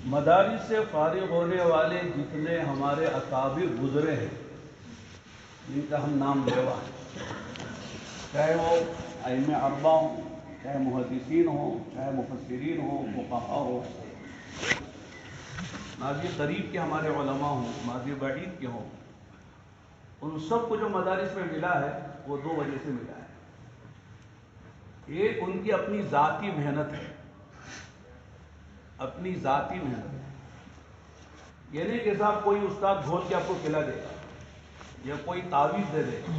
مدارس سے فارغ ہونے والے جتنے ہمارے اکابر گزرے ہیں جن کا ہم نام لیوا ہیں، چاہے وہ ائمہ اربعہ ہوں، چاہے محدثین ہوں، چاہے مفسرین ہوں، فقہاء ہوں، ماضی قریب کے ہمارے علماء ہوں، ماضی بعید کے ہوں، ان سب کو جو مدارس میں ملا ہے وہ دو وجہ سے ملا ہے۔ ایک ان کی اپنی ذاتی محنت ہے، اپنی ذاتی محنت ہے۔ یہ نہیں کہ صاحب کوئی استاد گھول کے آپ کو کھلا دے گا یا کوئی تعویذ دے دے گا،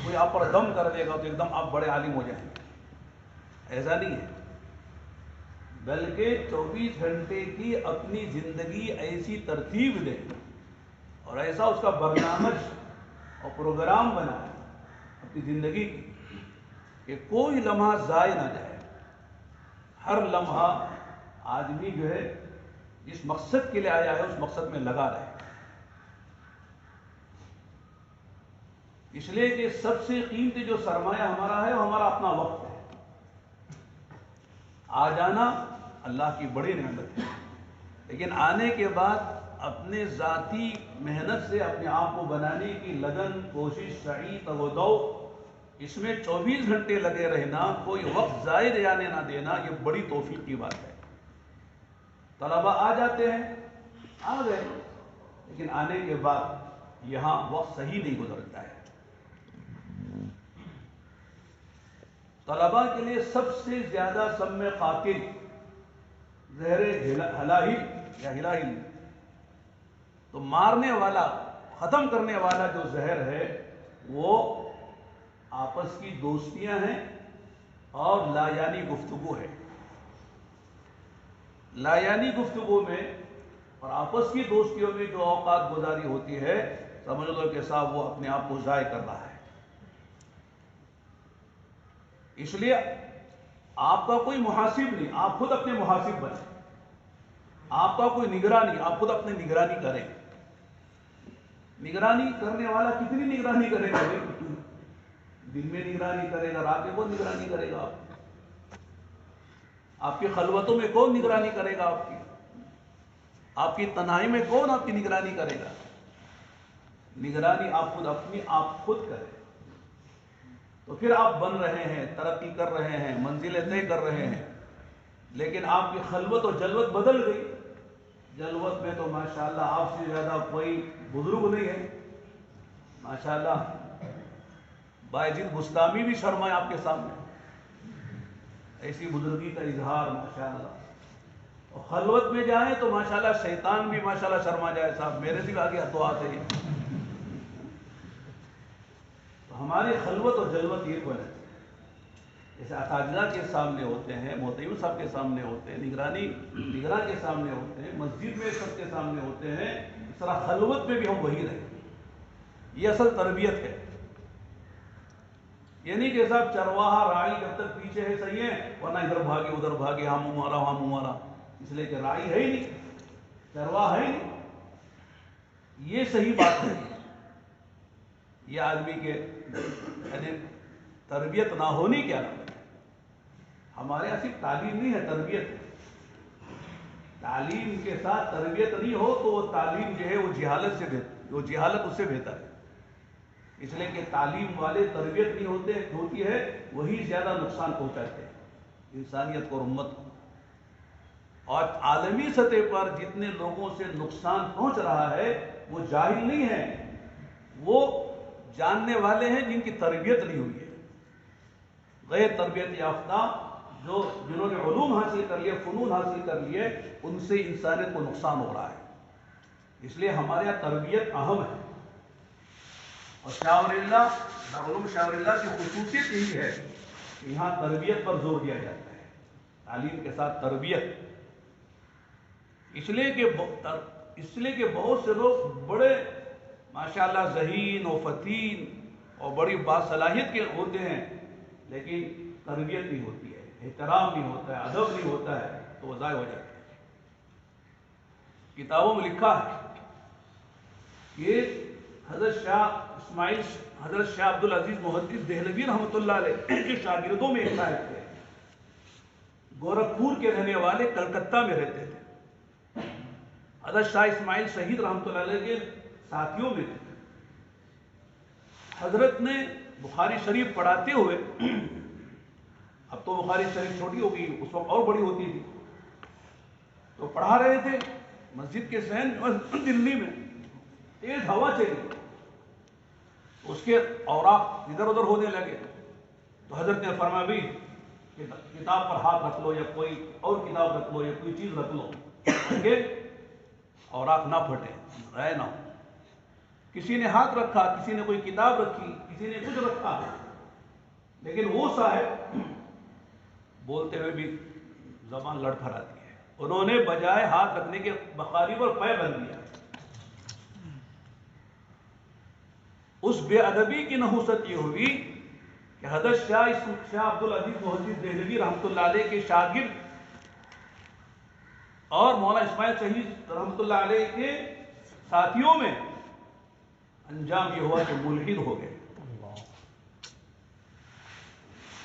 کوئی آپ پر دم کر دے گا تو ایک دم آپ بڑے عالم ہو جائیں گے، ایسا نہیں ہے۔ بلکہ 24 گھنٹے کی اپنی زندگی ایسی ترتیب دے اور ایسا اس کا برنامج اور پروگرام بنا ہے اپنی زندگی کی کہ کوئی لمحہ ضائع نہ جائے۔ ہر لمحہ آدمی جو ہے جس مقصد کے لیے آیا ہے اس مقصد میں لگا رہے۔ اس لیے کہ سب سے قیمتی جو سرمایہ ہمارا ہے وہ ہمارا اپنا وقت ہے۔ آ جانا اللہ کی بڑی نعمت ہے، لیکن آنے کے بعد اپنے ذاتی محنت سے اپنے آپ کو بنانے کی لگن، کوشش، سعی، تودع، اس میں 24 گھنٹے لگے رہنا، کوئی وقت ضائع جانے نہ دینا، یہ بڑی توفیق کی بات ہے۔ طلباء آ جاتے ہیں، آ گئے، لیکن آنے کے بعد یہاں وقت صحیح نہیں گزرتا ہے۔ طلباء کے لیے سب سے زیادہ سم قاتل زہر ہلاہل یا ہلاہل، تو مارنے والا، ختم کرنے والا جو زہر ہے وہ آپس کی دوستیاں ہیں اور لایانی گفتگو ہے۔ لایانی گفتگو میں اور آپس کی دوستیوں میں جو اوقات گزاری ہوتی ہے، سمجھ لو کہ صاحب وہ اپنے آپ کو ضائع کر رہا ہے۔ اس لیے آپ کا کوئی محاسب نہیں، آپ خود اپنے محاسب بنیں۔ آپ کا کوئی نگرانی، آپ خود اپنی نگرانی کریں۔ نگرانی کرنے والا کتنی نگرانی کرے گا؟ دن میں نگرانی کرے گا، رات میں کون نگرانی کرے گا؟ آپ کی خلوتوں میں کون نگرانی کرے گا؟ آپ کی تنہائی میں کون آپ کی نگرانی کرے گا؟ نگرانی آپ خود اپنی آپ خود کریں۔ تو پھر آپ بن رہے ہیں، ترقی کر رہے ہیں، منزلیں طے کر رہے ہیں، لیکن آپ کی خلوت و جلوت بدل گئی۔ جلوت میں تو ماشاءاللہ آپ سے زیادہ کوئی بزرگ نہیں ہے۔ ماشاءاللہ باجد بستامی بھی شرمائے آپ کے سامنے، ایسی بزرگی کا اظہار ماشاءاللہ۔ اور خلوت میں جائیں تو ماشاءاللہ شیطان بھی ماشاءاللہ شرما جائے، صاحب میرے سے بھی آگے تو آتے ہیں۔ تو ہماری خلوت اور جلوت یہ بنے، جیسے اساتذہ کے سامنے ہوتے ہیں، معتیم صاحب کے سامنے ہوتے ہیں، نگراں کے سامنے ہوتے ہیں، مسجد میں سب کے سامنے ہوتے ہیں، اس طرح خلوت میں بھی ہم وہی رہیں۔ یہ اصل تربیت ہے۔ یہ نہیں کہ صاحب چرواہا راعی جب تک پیچھے ہے صحیح ہے، ورنہ ادھر بھاگے ادھر بھاگے، ہم ہمارا ہم ہمارا، اس لیے کہ راعی ہے ہی نہیں، چرواہا ہے ہی نہیں۔ یہ صحیح بات ہے۔ یہ آدمی کے یعنی تربیت نہ ہونی کیا نام ہے؟ ہمارے یہاں صرف تعلیم نہیں ہے، تربیت ہے۔ تعلیم کے ساتھ تربیت نہیں ہو تو وہ تعلیم جو ہے وہ جہالت سے بہتر، وہ جہالت اس سے بہتر ہے۔ اس لیے کہ تعلیم والے تربیت نہیں ہوتی ہے، وہی زیادہ نقصان پہنچاتے ہیں انسانیت کو اور امت کو۔ اور عالمی سطح پر جتنے لوگوں سے نقصان پہنچ رہا ہے وہ جاہل نہیں ہے، وہ جاننے والے ہیں جن کی تربیت نہیں ہوئی ہے۔ غیر تربیت یافتہ جنہوں نے علوم حاصل کر لیے، فنون حاصل کر لیے، ان سے انسانیت کو نقصان ہو رہا ہے۔ اس لیے ہمارے یہاں تربیت اہم ہے۔ اور شاہ ولی اللہ، دارالعلوم شاہ ولی اللہ کی خصوصیت یہی ہے کہ یہاں تربیت پر زور دیا جاتا ہے، تعلیم کے ساتھ تربیت۔ اس لیے کہ بہت سے لوگ بڑے ماشاءاللہ ذہین و فتین اور بڑی باصلاحیت کے ہوتے ہیں، لیکن تربیت نہیں ہوتی ہے، احترام نہیں ہوتا ہے، ادب نہیں ہوتا ہے، تو وہ ضائع ہو جاتے ہیں۔ کتابوں میں لکھا ہے کہ حضرت شاہ عبدالعزیز محدث دہلوی رحمۃ اللہ علیہ کے شاگردوں میں ایک صاحب تھے، گورکھپور کے رہنے والے، کلکتہ میں رہتے تھے۔ حضرت شاہ اسماعیل شہید رحمۃ اللہ علیہ کے ساتھیوں میں تھے۔ حضرت نے بخاری شریف پڑھاتے ہوئے، اب تو بخاری شریف چھوٹی ہو گئی، اس وقت اور بڑی ہوتی تھی، تو پڑھا رہے تھے مسجد کے صحن دلی میں، تیز ہوا چلی، اس کے اوراق ادھر ادھر ہونے لگے، تو حضرت نے فرمایا بھی کتاب پر ہاتھ رکھ لو، یا کوئی اور کتاب رکھ لو، یا کوئی چیز رکھ لو تاکہ اوراق نہ پھٹے، رائے نہ ہو۔ کسی نے ہاتھ رکھا، کسی نے کوئی کتاب رکھی، کسی نے کچھ رکھا، لیکن وہ صاحب بولتے ہوئے بھی زبان لڑکھڑاتی ہے، انہوں نے بجائے ہاتھ رکھنے کے بخاری پر پے بند دیا۔ اس بے ادبی کی نحوست یہ ہوئی کہ حضرت شاہ عبدالعزیز محدث دہلوی رحمۃ اللہ علیہ کے شاگرد اور مولانا اسماعیل شہید رحمۃ اللہ علیہ کے ساتھیوں میں انجام یہ ہوا کہ ملحد ہو گئے،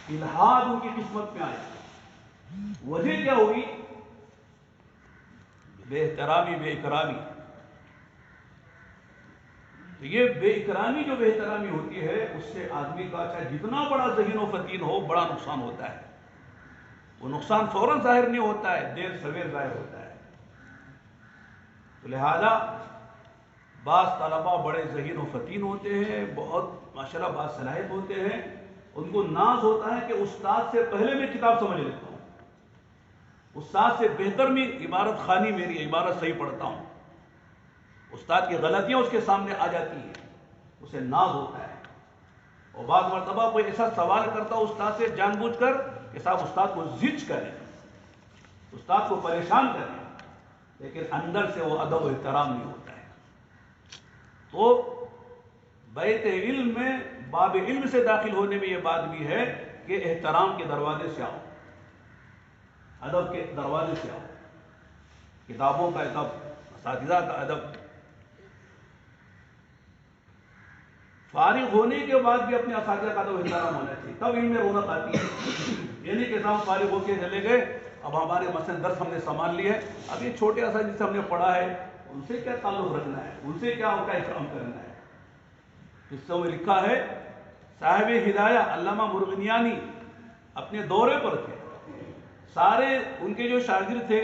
الحاد ان کی قسمت میں آیا۔ وجہ کیا ہوئی؟ بے احترامی، بے اکرامی۔ تو یہ بے اکرامی جو بے احترامی ہوتی ہے، اس سے آدمی کا چاہے جتنا بڑا ذہین و فتین ہو، بڑا نقصان ہوتا ہے۔ وہ نقصان فوراً ظاہر نہیں ہوتا ہے، دیر سویر ظاہر ہوتا ہے۔ تو لہذا بعض طلباء بڑے ذہین و فتین ہوتے ہیں، بہت ماشاءاللہ بعض صلاحیت ہوتے ہیں، ان کو ناز ہوتا ہے کہ استاد سے پہلے میں کتاب سمجھ لیتا ہوں، استاد سے بہتر میں عبارت خوانی میری ہے، عبارت صحیح پڑھتا ہوں، استاد کی غلطیاں اس کے سامنے آ جاتی ہیں، اسے ناز ہوتا ہے۔ اور بعض مرتبہ کوئی ایسا سوال کرتا ہو استاد سے جان بوجھ کر کہ صاحب استاد کو زج کریں، استاد کو پریشان کریں، لیکن اندر سے وہ ادب و احترام نہیں ہوتا ہے۔ تو بیت علم میں باب علم سے داخل ہونے میں یہ بات بھی ہے کہ احترام کے دروازے سے آؤ، ادب کے دروازے سے آؤ، کتابوں کا ادب، اساتذہ کا ادب۔ فارغ ہونے کے بعد بھی اپنے اساتذہ کا ادب احترام ہونا چاہیے، تب علم میں رونق آتی ہے۔ یہ نہیں کہ ہم فارغ ہو کے چلے گئے، اب ہمارے مثلاً درس ہم نے سنبھال لی ہے، اب یہ چھوٹے اساتذہ جس سے ہم نے پڑھا ہے ان سے کیا تعلق رکھنا ہے، ان سے کیا ان کا احترام کرنا ہے۔ قصوں میں لکھا ہے صاحب ہدایہ علامہ مرغنیانی اپنے دورے پر تھے، سارے ان کے جو شاگرد تھے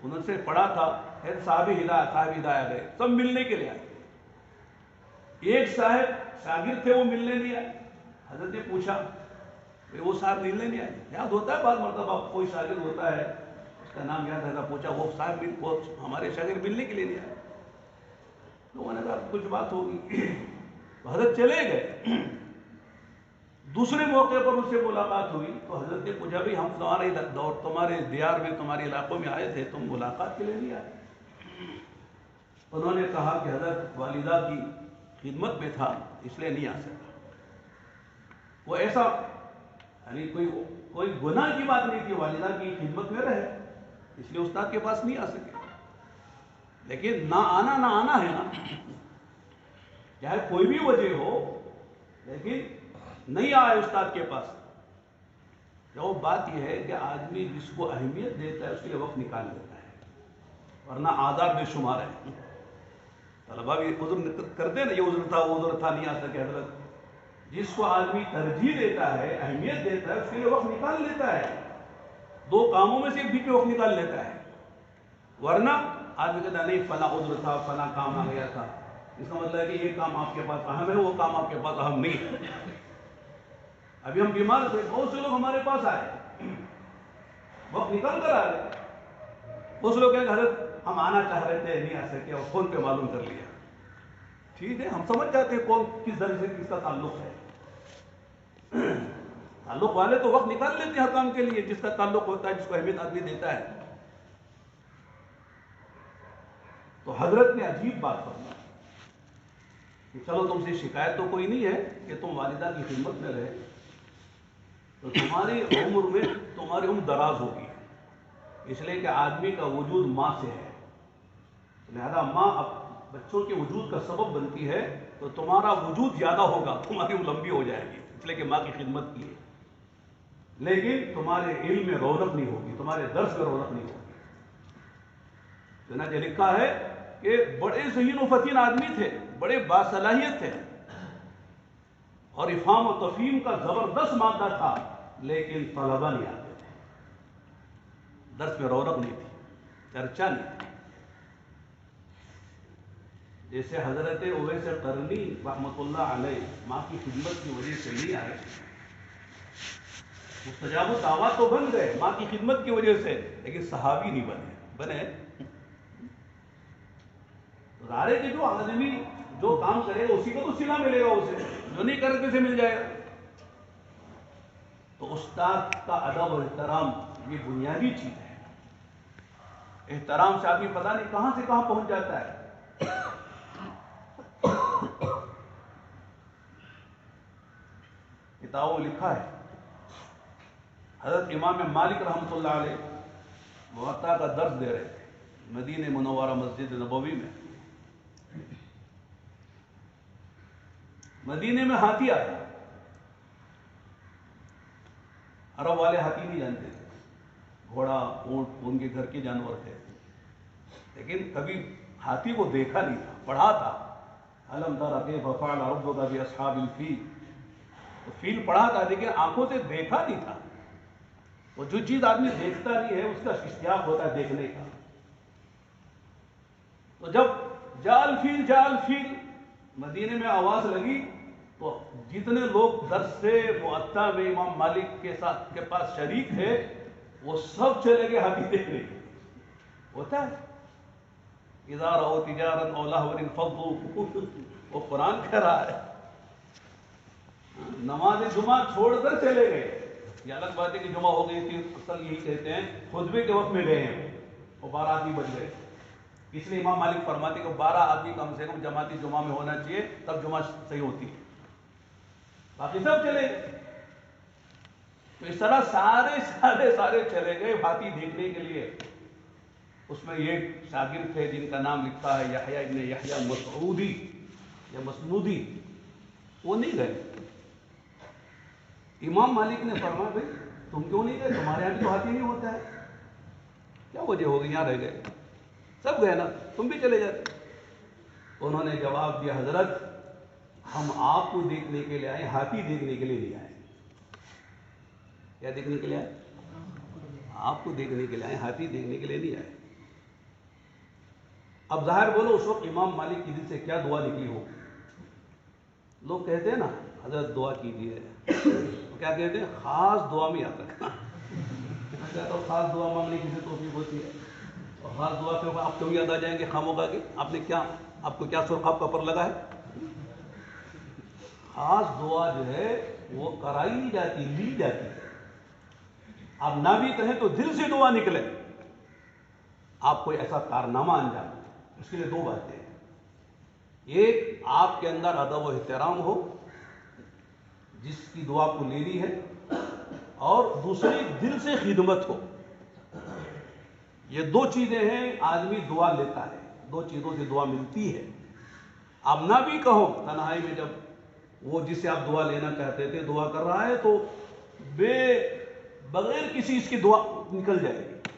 انہوں سے پڑھا تھا، صاحب ہدایہ گئے، سب ملنے کے لیے آئے، ایک صاحب شاگرد تھے وہ ملنے نہیں آئے۔ حضرت نے پوچھا وہ صاحب ملنے نہیں آئے؟ یاد ہوتا ہے بعض مرتبہ کوئی شاگرد ہوتا ہے اس کا نام یاد رہتا، پوچھا وہ صاحب ہمارے شاگرد ملنے کے لیے نہیں آئے، لوگوں نے کہا کچھ بات ہوگی، حضرت چلے گئے۔ دوسرے موقع پر ان سے ملاقات ہوئی تو حضرت نے پوچھا بھائی ہم تمہارے دیار میں، تمہارے علاقوں میں آئے تھے، تم ملاقات کے لیے نہیں آئے؟ انہوں نے کہا کہ حضرت والدہ کی خدمت میں تھا اس لیے نہیں آ سکا۔ وہ ایسا یعنی کوئی گناہ کی بات نہیں تھی، والدہ کی خدمت میں رہے اس لیے استاد کے پاس نہیں آ سکے، لیکن نہ آنا ہے نا، چاہے کوئی بھی وجہ ہو، لیکن نہیں آئے استاد کے پاس۔ جو بات یہ ہے کہ آدمی جس کو اہمیت دیتا ہے اس کے لیے وقت نکال لیتا ہے، ورنہ آزار بے شمار ہے۔ طلبا بھی عذر کرتے ہیں نا، یہ عذر تھا وہ عذر تھا نہیں آ سکے۔ حضرت جس کو آدمی ترجیح دیتا ہے، اہمیت دیتا ہے، اس کے لیے وقت نکال لیتا ہے، دو کاموں میں سے ایک بیچ میں وقت نکال لیتا ہے، ورنہ آدمی کہتا نہیں فلاں عذر تھا، فلاں کام آ گیا تھا، اس کا مطلب ہے کہ یہ کام آپ کے پاس اہم ہے، وہ کام آپ کے پاس اہم نہیں ہے۔ ابھی ہم بیمار تھے، بہت سے لوگ ہمارے پاس آئے، وقت نکال کر آ گئے، بہت سے لوگ کہیں کہ حضرت ہم آنا چاہ رہے تھے نہیں آ سکے، اور فون پہ معلوم کر لیا۔ ٹھیک ہے، ہم سمجھ جاتے ہیں کون کس درجے سے کس کا تعلق ہے۔ تعلق والے تو وقت نکال لیتے ہیں ہر کام کے لیے، جس کا تعلق ہوتا ہے، جس کو اہمیت آدمی دیتا ہے۔ تو حضرت نے عجیب بات فرمائی کہ چلو تم سے شکایت تو کوئی نہیں ہے کہ تم والدہ کی خدمت میں رہے، تو تمہاری عمر دراز ہوگی، اس لیے کہ آدمی کا وجود ماں سے ہے، لہذا ماں بچوں کے وجود کا سبب بنتی ہے، تو تمہارا وجود زیادہ ہوگا، تمہاری عمر لمبی ہو جائے گی، اس لیے کہ ماں کی خدمت کی ہے، لیکن تمہارے علم میں رونق نہیں ہوگی، تمہارے درس میں رونق نہیں ہوگی۔ چنانچہ لکھا ہے کہ بڑے ذہین و فطن آدمی تھے، بڑے باصلاحیت تھے، اور افہام و تفہیم کا زبردست مادہ تھا، لیکن طلبہ نہیں آتے تھے، درس میں رونق نہیں تھی، چرچا نہیں تھی۔ جیسے حضرت اویس قرنی رحمۃ اللہ علیہ ماں کی خدمت کی وجہ سے نہیں آئے، مستجاب الدعوات تو بن گئے ماں کی خدمت کی وجہ سے، لیکن صحابی نہیں بنے۔ ظاہر ہے کہ جو آدمی جو کام کرے گا اسی کو تو صلہ ملے گا، اسے جو نہیں کرے کیسے مل جائے گا؟ تو استاد کا ادب و احترام یہ بنیادی چیز ہے۔ احترام سے آدمی پتہ نہیں کہاں سے کہاں پہنچ جاتا ہے۔ کتابوں میں لکھا ہے، حضرت امام مالک رحمۃ اللہ علیہ موطا کا درس دے رہے تھے مدینہ منورہ مسجد نبوی میں۔ مدینے میں ہاتھی آیا، عرب والے ہاتھی نہیں جانتے تھے، گھوڑا اونٹ ان کے گھر کے جانور تھے، لیکن کبھی ہاتھی کو دیکھا نہیں تھا، پڑھا تھا الم تر کیف فعل ربک باصحاب الفیل، تو فیل پڑھا تھا لیکن آنکھوں سے دیکھا نہیں تھا۔ وہ جو چیز آدمی دیکھتا نہیں ہے اس کا اشتیاق ہوتا ہے دیکھنے کا۔ تو جب جال فیل مدینے میں آواز لگی تو جتنے لوگ درس سے موطا میں امام مالک کے پاس شریک تھے وہ سب چلے گئے ہاتھی دیکھنے کے۔ ہوتا ہے اذا رأوا تجارۃ او لہوا انفضوا، وہ قرآن کہہ رہا ہے، نماز جمعہ چھوڑ کر چلے گئے۔ یہ الگ بات ہے کہ جمعہ ہو گئی تھی، اصل یہی کہتے ہیں خطبے کے وقت میں گئے ہیں اور 12 آدمی بج گئے، اس لیے امام مالک فرماتے کہ 12 آدمی کم سے کم جماعتی جمعہ میں ہونا چاہیے، تب جمعہ صحیح ہوتی ہے، باقی سب چلے گئے۔ تو اس طرح سارے چلے گئے ہاتھی دیکھنے کے لیے۔ اس میں یہ شاگرد تھے جن کا نام لکھا ہے یحییٰ ابن یحییٰ مسعودی یا مسنودی، وہ نہیں گئے۔ امام مالک نے فرمایا بھائی تم کیوں نہیں گئے؟ تمہارے یہاں بھی تو ہاتھی نہیں ہوتا ہے، کیا وجہ ہوگی یہاں رہ گئے؟ سب گئے نا، تم بھی چلے جاتے۔ انہوں نے جواب دیا حضرت ہم آپ کو دیکھنے کے لیے آئے، ہاتھی دیکھنے کے لیے نہیں آئے۔ کیا دیکھنے کے لیے آئے؟ آپ کو دیکھنے کے لیے آئے، ہاتھی دیکھنے کے لیے نہیں آئے۔ اب ظاہر بولو اس وقت امام مالک کی دل سے کیا دعا نکلی ہو؟ لوگ کہتے ہیں نا حضرت دعا کیجیے، کیا کہتے ہیں؟ خاص دعا میں یاد رکھنا۔ تو خاص دعا مانگنے کی توفیق ہوتی ہے، اور خاص دعا کے آپ کیوں یاد آ جائیں گے خاموخواہ کہ آپ کو کیا سرخاب کا پر لگا ہے؟ خاص دعا جو ہے وہ کرائی نہیں جاتی، لی جاتی ہے۔ آپ نہ بھی کہیں تو دل سے دعا نکلے، آپ کوئی ایسا کارنامہ انجام، اس کے لیے 2 باتیں ہیں، ایک آپ کے اندر ادب و احترام ہو جس کی دعا کو لینی ہے، اور دوسری دل سے خدمت ہو۔ یہ 2 چیزیں ہیں، آدمی دعا لیتا ہے، 2 چیزوں سے دعا ملتی ہے۔ آپ نہ بھی کہو، تنہائی میں جب وہ جس سے آپ دعا لینا چاہتے تھے دعا کر رہا ہے تو بغیر کسی اس کی دعا نکل جائے گی۔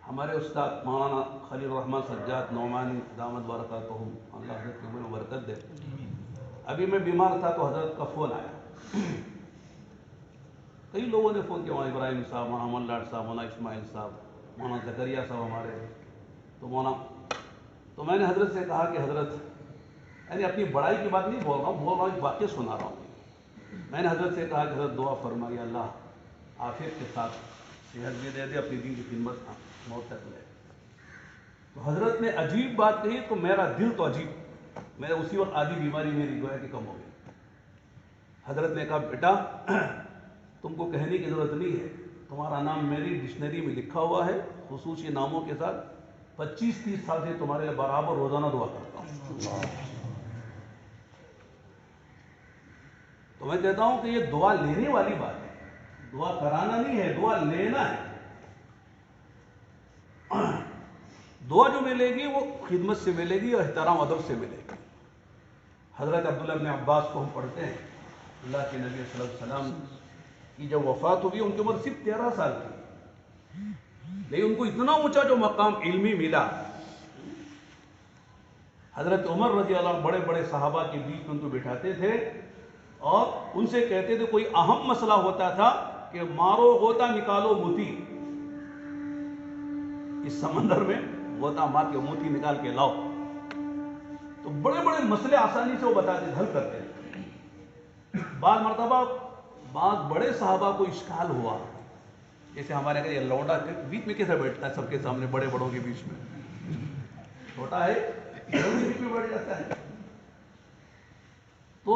ہمارے استاد مولانا خلیل الرحمن سجاد نعمانی دامت برکاتہم، اللہ حضرت کی عمر میں برکت دے، ابھی میں بیمار تھا تو حضرت کا فون آیا، کئی لوگوں نے فون کیا، مولانا ابراہیم صاحب، مولانا محمد لاڈ صاحب، مولانا اسماعیل صاحب، مولانا زکریا صاحب ہمارے، تو میں نے حضرت سے کہا کہ حضرت، یعنی اپنی بڑائی کی بات نہیں بول رہا ہوں، ایک واقعہ سنا رہا ہوں۔ میں نے حضرت سے کہا کہ حضرت دعا فرمائیے اللہ عافیت کے ساتھ صحت بھی دے دے، اپنی دین کی خدمت موت تک لے۔ تو حضرت نے عجیب بات کہی تو میرا دل تو عجیب، میں اسی وقت آدھی بیماری میری گویا کہ کم ہو گئی۔ حضرت نے کہا بیٹا تم کو کہنے کی ضرورت نہیں ہے، تمہارا نام میری ڈکشنری میں لکھا ہوا ہے خصوصی ناموں کے ساتھ، 25-30 سال سے تمہارے لیے برابر روزانہ دعا کرتا ہوں۔ تو میں کہتا ہوں کہ یہ دعا لینے والی بات ہے، دعا کرانا نہیں ہے، دعا لینا ہے۔ دعا جو ملے گی وہ خدمت سے ملے گی اور احترام ادب سے ملے گی۔ حضرت عبداللہ بن عباس کو ہم پڑھتے ہیں، اللہ کے نبی صلی اللہ علیہ وسلم کی جب وفات ہوئی ان کی عمر صرف 13 سال کی، لیکن ان کو اتنا اونچا جو مقام علمی ملا، حضرت عمر رضی اللہ عنہ بڑے بڑے صحابہ کے بیچ میں ان کو بٹھاتے تھے اور ان سے کہتے تھے کوئی اہم مسئلہ ہوتا تھا کہ مارو غوطہ نکالو موتی، اس سمندر میں غوطہ مار کے موتی نکال کے لاؤ. تو بڑے بڑے مسئلے آسانی سے وہ بتاتے حل کرتے ہیں. بعض مرتبہ بعض بڑے صحابہ کو اشکال ہوا، جیسے ہمارے اگر یہ لوڈا بیچ میں کیسے بیٹھتا ہے سب کے سامنے، بڑے بڑوں کے بیچ میں چھوٹا ہے بیچ میں بیٹھ جاتا ہے. تو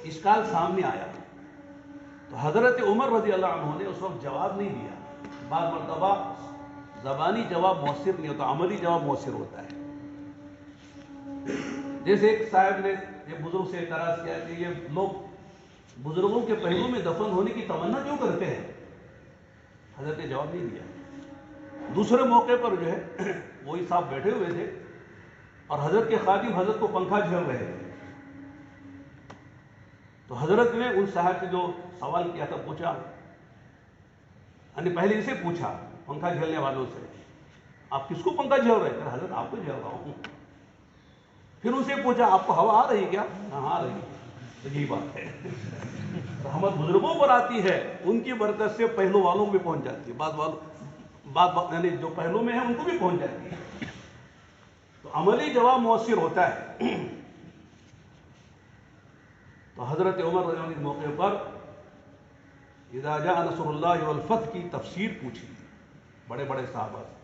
اشکال سامنے آیا تو حضرت عمر رضی اللہ عنہ نے اس وقت جواب نہیں دیا. بعض مرتبہ زبانی جواب مؤثر نہیں ہوتا، عملی جواب مؤثر ہوتا ہے. جیسے ایک صاحب نے ایک بزرگ سے اعتراض کیا کہ یہ لوگ بزرگوں کے پہلو میں دفن ہونے کی تمنا کیوں کرتے ہیں؟ حضرت نے جواب نہیں دیا. دوسرے موقع پر جو ہے وہی صاحب بیٹھے ہوئے تھے اور حضرت کے خادم حضرت کو پنکھا جھیل رہے تھے. تو حضرت نے ان صاحب سے جو سوال کیا تھا پوچھا، پہلے اسے پوچھا پنکھا جھیلنے والوں سے، آپ کس کو پنکھا جھیل رہے تھے؟ حضرت آپ کو جھیل رہا ہوں. پھر اسے پوچھا آپ کو ہوا آ رہی کیا؟ ہاں آ رہی ہے. تو یہی بات ہے، رحمت بزرگوں پر آتی ہے، ان کی برکت سے پہلو والوں کو بھی پہنچ جاتی ہے، بات یعنی جو پہلو میں ہے ان کو بھی پہنچ جاتی ہے. تو عملی جواب مؤثر ہوتا ہے. تو حضرت عمر رضی اللہ عنہ کے موقع پر اذا جاء نصر اللہ والفتح کی تفسیر پوچھی بڑے بڑے صحابہ سے،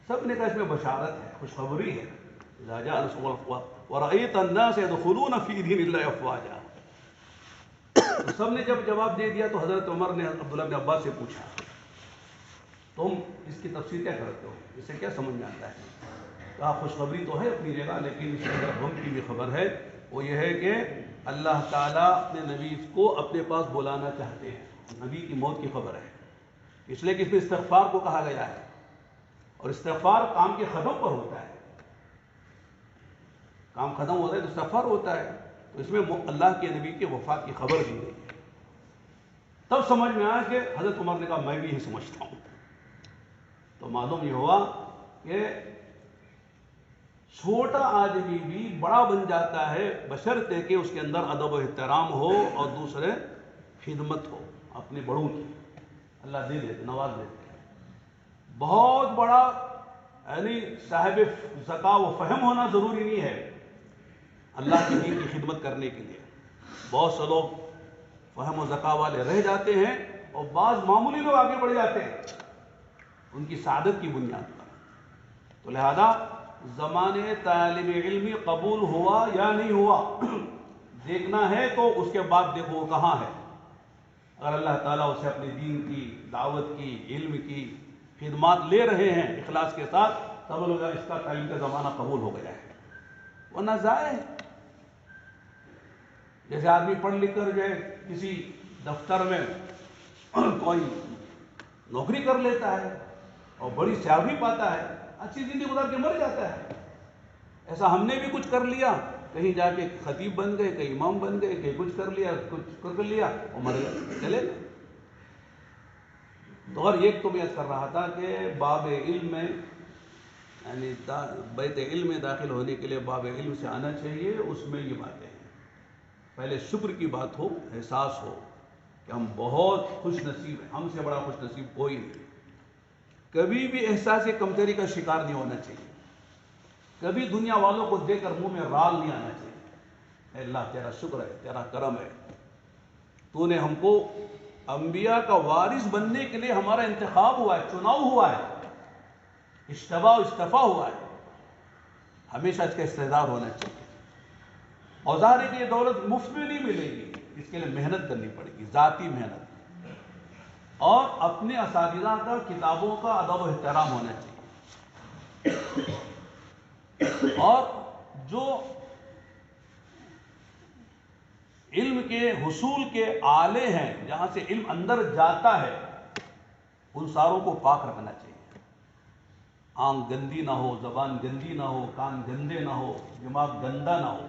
سب نے کہا اس میں بشارت ہے، خوشخبری ہے. اذا جاء نصر اللہ ورأيت الناس يدخلون في دين الله افواجا. تو سب نے جب جواب دے دیا تو حضرت عمر نے عبداللہ بن عباس سے پوچھا تم اس کی تفسیر کیا کرتے ہو، اس سے کیا سمجھ میں آتا ہے؟ کہا خوشخبری تو ہے اپنی جگہ، لیکن اس کی طرف غم کی بھی خبر ہے. وہ یہ ہے کہ اللہ تعالیٰ اپنے نبی کو اپنے پاس بلانا چاہتے ہیں. نبی کی موت کی خبر ہے، اس لیے کہ اس میں استغفار کو کہا گیا ہے اور استغفار کام کے ختم پر ہوتا ہے. کام ختم ہوتا ہے تو استغفار ہوتا ہے. تو اس میں اللہ کے نبی کے وفات کی خبر دی گئی ہے. تب سمجھ میں آیا کہ حضرت عمر نے کہا میں بھی یہی سمجھتا ہوں. تو معلوم یہ ہوا کہ چھوٹا آدمی بھی بڑا بن جاتا ہے بشرطے کہ اس کے اندر ادب و احترام ہو اور دوسرے خدمت ہو اپنے بڑوں کی. اللہ دے دیتے، نواز دیتے ہیں. بہت بڑا یعنی صاحب ذکا و فہم ہونا ضروری نہیں ہے اللہ کے دین کی خدمت کرنے کے لیے. بہت سے لوگ فہم و ذکا والے رہ جاتے ہیں اور بعض معمولی لوگ آگے بڑھ جاتے ہیں ان کی سعادت کی بنیاد پر. تو لہذا زمانے طالب علمی قبول ہوا یا نہیں ہوا دیکھنا ہے تو اس کے بعد دیکھو وہ کہاں ہے. اگر اللہ تعالیٰ اسے اپنے دین کی دعوت کی علم کی خدمات لے رہے ہیں اخلاص کے ساتھ تب لوگ اس کا تعلیم کا زمانہ قبول ہو گیا ہے، ورنہ ضائع ہے. جیسے آدمی پڑھ لکھ کر جو ہے کسی دفتر میں کوئی نوکری کر لیتا ہے اور بڑی سیلری پاتا ہے، اچھی زندگی گزار کے مر جاتا ہے. ایسا ہم نے بھی کچھ کر لیا، کہیں جا کے خطیب بن گئے، کہیں امام بن گئے، کہیں کچھ کر لیا اور مر گئے، چلے. تو اور ایک تو میں کر رہا تھا کہ باب علم میں یعنی بیت علم میں داخل ہونے کے لیے باب علم سے آنا چاہیے. اس میں یہ باتیں ہیں، پہلے شکر کی بات ہو، احساس ہو کہ ہم بہت خوش نصیب ہیں، ہم سے بڑا خوش نصیب کوئی نہیں. کبھی بھی احساس کمتری کا شکار نہیں ہونا چاہیے. کبھی دنیا والوں کو دیکھ کر منہ میں رال نہیں آنا چاہیے. اے اللہ تیرا شکر ہے، تیرا کرم ہے، تو نے ہم کو انبیاء کا وارث بننے کے لیے ہمارا انتخاب ہوا ہے، چناؤ ہوا ہے، استفا ہوا ہے. ہمیشہ اس کا استعداد ہونا چاہیے. اور ظاہر ہے کہ یہ دولت مفت میں نہیں ملے گی، اس کے لیے محنت کرنی پڑے گی، ذاتی محنت، اور اپنے اساتذہ کا کتابوں کا ادب و احترام ہونا چاہیے. اور جو علم کے حصول کے آلے ہیں جہاں سے علم اندر جاتا ہے ان ساروں کو پاک رکھنا چاہیے. آنکھ گندی نہ ہو، زبان گندی نہ ہو، کان گندے نہ ہو، دماغ گندا نہ ہو،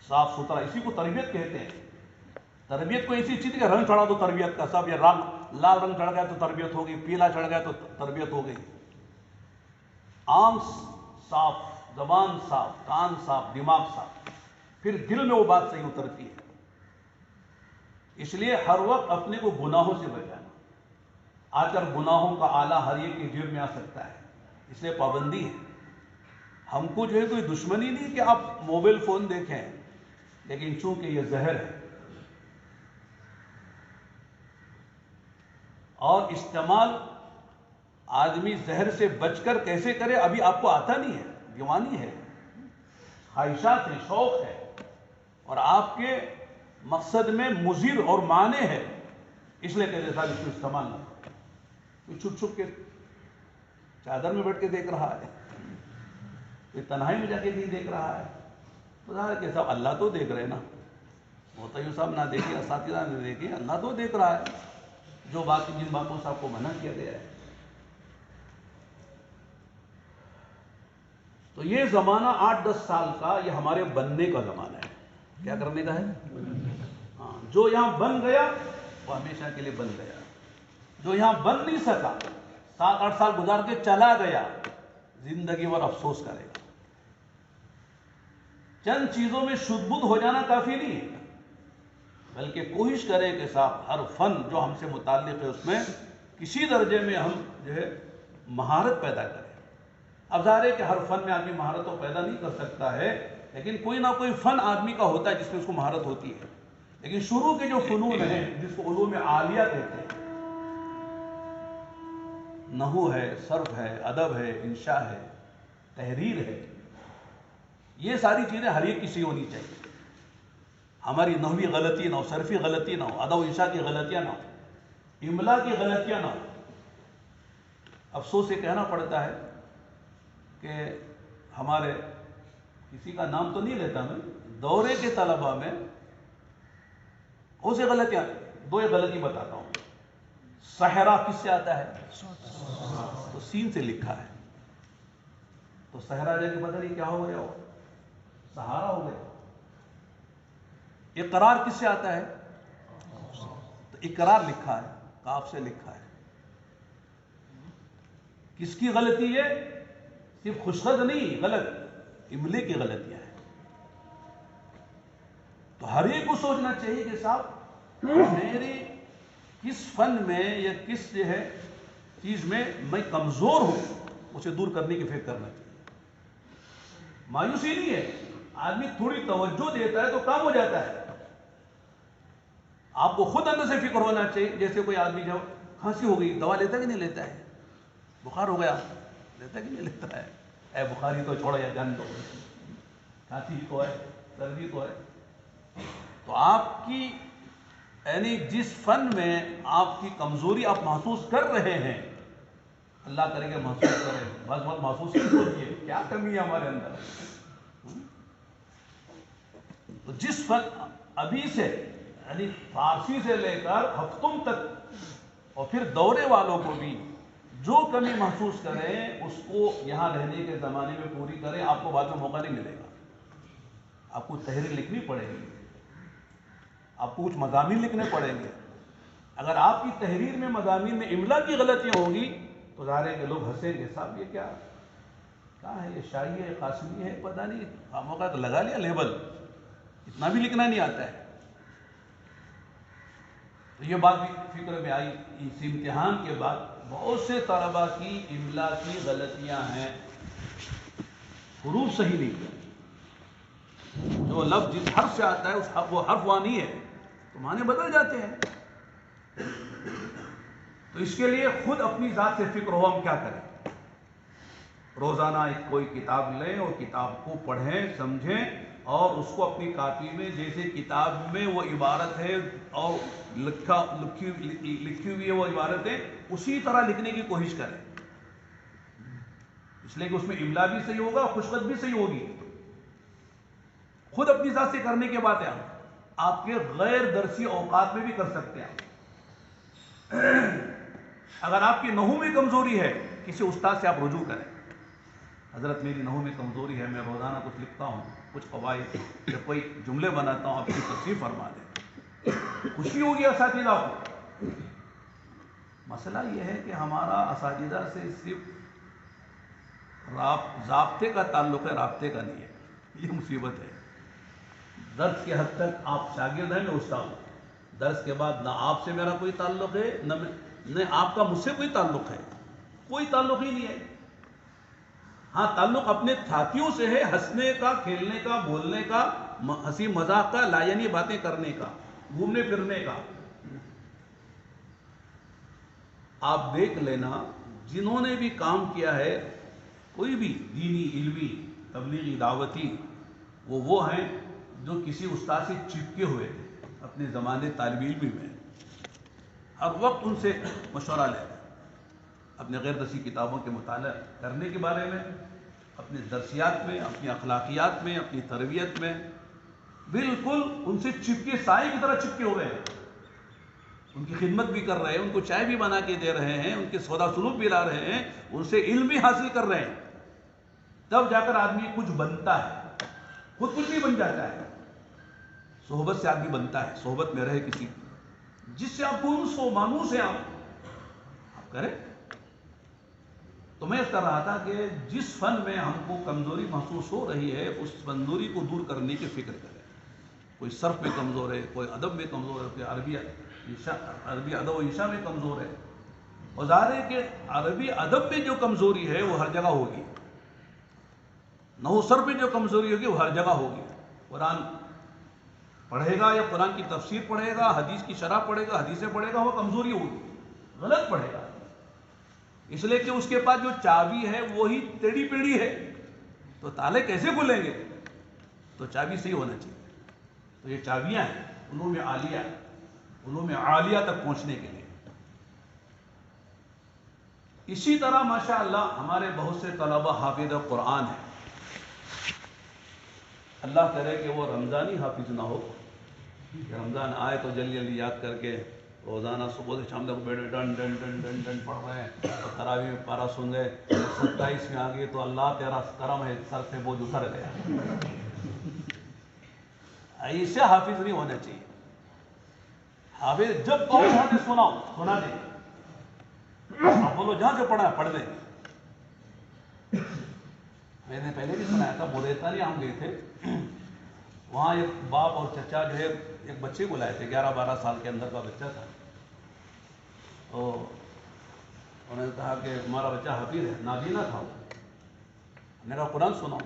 صاف ستھرا. اسی کو تربیت کہتے ہیں. تربیت کو ایسی چیز کہ رنگ چڑھا دو تربیت کا سب، یہ لال رنگ چڑھ گیا تو تربیت ہو گئی، پیلا چڑھ گیا تو تربیت ہو گئی۔ آنکھ صاف، زبان صاف، کان صاف، دماغ صاف، پھر دل میں وہ بات صحیح اترتی ہے۔ اس لیے ہر وقت اپنے کو گناہوں سے بچانا۔ آج کل گناہوں کا آلہ ہر ایک کی جیب میں آ سکتا ہے، اس لیے پابندی ہے۔ ہم کو جو ہے کوئی دشمنی نہیں کہ آپ موبائل فون دیکھیں، لیکن چونکہ یہ زہر ہے اور استعمال آدمی زہر سے بچ کر کیسے کرے ابھی آپ کو آتا نہیں ہے، دیوانی ہے، خواہشات ہیں، شوق ہے، اور آپ کے مقصد میں مضر اور مانع ہے، اس لیے کہتے صاحب اس کو استعمال نہ کرو۔ کوئی چھپ چھپ کے چادر میں بیٹھ کے دیکھ رہا ہے، کوئی تنہائی میں جا کے نہیں دیکھ رہا ہے، تو ظاہر کہ صاحب اللہ تو دیکھ رہے نا، محتیو صاحب نہ دیکھیں، اساتذہ نہ دیکھیں، اللہ تو دیکھ رہا ہے جو جن باتوں سے آپ کو منع کیا گیا ہے۔ تو یہ زمانہ 8-10 سال کا یہ ہمارے بننے کا زمانہ ہے۔ کیا کرنے کا ہے؟ ہاں، جو یہاں بن گیا وہ ہمیشہ کے لیے بن گیا، جو یہاں بن نہیں سکا 7-8 سال گزار کے چلا گیا، زندگی بھر افسوس کرے گا۔ چند چیزوں میں شدھ بدھ ہو جانا کافی نہیں ہے، بلکہ کوشش کرے کہ صاحب ہر فن جو ہم سے متعلق ہے اس میں کسی درجے میں ہم جو ہے مہارت پیدا کریں۔ اب ظاہر ہے کہ ہر فن میں آدمی مہارت تو پیدا نہیں کر سکتا ہے، لیکن کوئی نہ کوئی فن آدمی کا ہوتا ہے جس میں اس کو مہارت ہوتی ہے۔ لیکن شروع کے جو فنون ہیں جس کو علوم عالیہ کہتے ہیں، نحو ہے، صرف ہے، ادب ہے، انشاء ہے، تحریر ہے، یہ ساری چیزیں ہر ایک کی صحیح ہونی چاہیے۔ ہماری نحوی غلطی نہ ہو، صرفی غلطی نہ ہو، ادب و انشاء کی غلطیاں نہ ہو، املا کی غلطیاں نہ ہو۔ افسوس سے کہنا پڑتا ہے کہ ہمارے کسی کا نام تو نہیں لیتا میں، دورے کے طلباء میں اسے غلطیاں، دو ایک غلطی بتاتا ہوں۔ صحرا کس سے آتا ہے؟ تو سین سے لکھا ہے، تو صحرا جا کے پتہ نہیں کیا ہو گیا، وہ سہارا ہو گیا۔ اقرار کس سے آتا ہے؟ تو اقرار لکھا ہے، کاف سے لکھا ہے۔ کس کی غلطی ہے؟ صرف خوشخط نہیں، غلط املے کی غلطیاں ہیں۔ تو ہر ایک کو سوچنا چاہیے کہ صاحب میرے کس فن میں یا کس جو ہے چیز میں میں کمزور ہوں، اسے دور کرنے کی فکر کرنا چاہیے۔ مایوسی نہیں ہے، آدمی تھوڑی توجہ دیتا ہے تو کام ہو جاتا ہے۔ آپ کو خود اندر سے فکر ہونا چاہیے، جیسے کوئی آدمی جب کھانسی ہو گئی دوا لیتا کہ نہیں لیتا ہے، بخار ہو گیا لیتا کہ نہیں لیتا ہے، اے بخاری تو چھوڑا یا جان دو، کھانسی تو ہے، سردی تو ہے۔ تو آپ کی یعنی جس فن میں آپ کی کمزوری آپ محسوس کر رہے ہیں، اللہ کرے کہ محسوس کریں، بس بہت محسوس نہیں ہوتی ہے، کیا کمی ہے ہمارے اندر۔ تو جس فن ابھی سے یعنی فارسی سے لے کر ہفتم تک اور پھر دورے والوں کو بھی جو کمی محسوس کریں اس کو یہاں رہنے کے زمانے میں پوری کریں، آپ کو بعد میں موقع نہیں ملے گا۔ آپ کو تحریر لکھنی پڑے گی، آپ کو کچھ مضامین لکھنے پڑیں گے۔ اگر آپ کی تحریر میں مضامین میں املا کی غلطیاں ہوں گی تو ظاہر ہے کہ لوگ ہنسیں گے، صاحب یہ کیا ہے، یہ شاہی ہے، قاسمی ہے، پتہ نہیں خاموں کا لگا لیا لیبل، اتنا بھی لکھنا نہیں آتا ہے۔ تو یہ بات بھی فکر میں آئی، اس امتحان کے بعد بہت سے طلباء کی املا کی غلطیاں ہیں، حروف صحیح نہیں ہے، جو لفظ جس حرف سے آتا ہے وہ حرف وہاں نہیں ہے، تو معنی بدل جاتے ہیں۔ تو اس کے لیے خود اپنی ذات سے فکر ہو، ہم کیا کریں۔ روزانہ کوئی کتاب لیں اور کتاب کو پڑھیں، سمجھیں، اور اس کو اپنی کاپی میں جیسے کتاب میں وہ عبارت ہے اور لکھی ہوئی ہے وہ عبارتیں اسی طرح لکھنے کی کوشش کریں، اس لیے کہ اس میں املا بھی صحیح ہوگا، خوشخط بھی صحیح ہوگی۔ خود اپنی ذات سے کرنے کے بعد آپ کے غیر درسی اوقات میں بھی کر سکتے ہیں۔ اگر آپ کی نحو میں کمزوری ہے، کسی استاد سے آپ رجوع کریں، حضرت میری نحو میں کمزوری ہے، میں روزانہ کچھ لکھتا ہوں، کچھ قواعد یا کوئی جملے بناتا ہوں، آپ کی تصحیح فرما دیں، خوشی ہوگی اساتذہ کو۔ مسئلہ یہ ہے کہ ہمارا اساتذہ سے صرف ضابطے کا تعلق ہے، رابطے کا نہیں ہے. یہ مصیبت ہے. درس کے حد تک آپ شاگرد ہیں، میں استاد ہوں. درس کے بعد نہ آپ سے میرا کوئی تعلق ہے، نہ آپ کا مجھ سے کوئی تعلق ہے. کوئی تعلق ہی نہیں ہے. ہاں تعلق اپنے ساتھیوں سے ہے، ہنسنے کا، کھیلنے کا، بولنے کا، ہنسی مذاق کا، لایعنی باتیں کرنے کا، گھومنے پھرنے کا. آپ دیکھ لینا جنہوں نے بھی کام کیا ہے، کوئی بھی دینی، علمی، تبلیغی، دعوتی، وہ ہیں جو کسی استاد سے چپکے ہوئے تھے اپنے زمانے طالب علمی میں. ہر وقت ان سے مشورہ لے اپنے غیر درسی کتابوں کے مطالعہ کرنے کے بارے میں، اپنے درسیات میں، اپنی اخلاقیات میں، اپنی تربیت میں. بالکل ان سے چپکے، سائے کی طرح چپکے ہوئے ہیں. ان کی خدمت بھی کر رہے ہیں، ان کو چائے بھی بنا کے دے رہے ہیں، ان کے سودا سلوک بھی لا رہے ہیں، ان سے علم بھی حاصل کر رہے ہیں. تب جا کر آدمی کچھ بنتا ہے. خود کچھ بھی بن جاتا ہے. صحبت سے آدمی بنتا ہے. صحبت میں رہے کسی جس سے آپ کو انس ہو، مانوس ہیں آپ کریں. تو میں کر رہا تھا کہ جس فن میں ہم کو کمزوری محسوس ہو رہی ہے، اس کمزوری کو دور کرنے کی فکر کریں. کوئی صرف میں کمزور ہے، کوئی ادب میں کمزور ہے، کوئی عربی ادب و انشاء میں کمزور ہے. اور ظاہر ہے کہ عربی ادب میں جو کمزوری ہے وہ ہر جگہ ہوگی. نحو صرف میں جو کمزوری ہوگی وہ ہر جگہ ہوگی. قرآن پڑھے گا یا قرآن کی تفسیر پڑھے گا، حدیث کی شرح پڑھے گا، حدیثیں پڑھے گا، وہ کمزوری ہوگی. غلط پڑھے گا. اس لیے کہ اس کے پاس جو چابی ہے وہی ٹیڑھی پیڑھی ہے، تو تالے کیسے کھلیں گے؟ تو چابی صحیح ہونا چاہیے. تو یہ چابیاں ہیں علوم عالیہ تک پہنچنے کے لیے. اسی طرح ماشاءاللہ ہمارے بہت سے طلبہ حافظ قرآن ہیں. اللہ کرے کہ وہ رمضانی حافظ نہ ہو، کہ رمضان آئے تو جلدی جلدی یاد کر کے روزانہ صبح سے شام تک بیٹھے done done done done done پڑھ رہے ہیں، اور تراویح میں پارا سن گئے، 27 میں آ گئے تو اللہ تیرا کرم ہے، سر سے بوجھ اتر گیا. ایسے حافظ نہیں ہونا چاہیے. حافظ جب کہو جہاں سے سنا دے. آپ بولو جہاں سے پڑھا ہے پڑھ دیں. میں نے پہلے بھی سنایا تھا، بوریتانی ہم گئے تھے، وہاں ایک باپ اور چچا جو ہے ایک بچے کو لائے تھے، 11-12 سال کے اندر کا بچہ تھا. تو انہوں نے کہا کہ ہمارا بچہ حافظ ہے، نابینا تھا. ہم نے کہا قرآن سناؤ.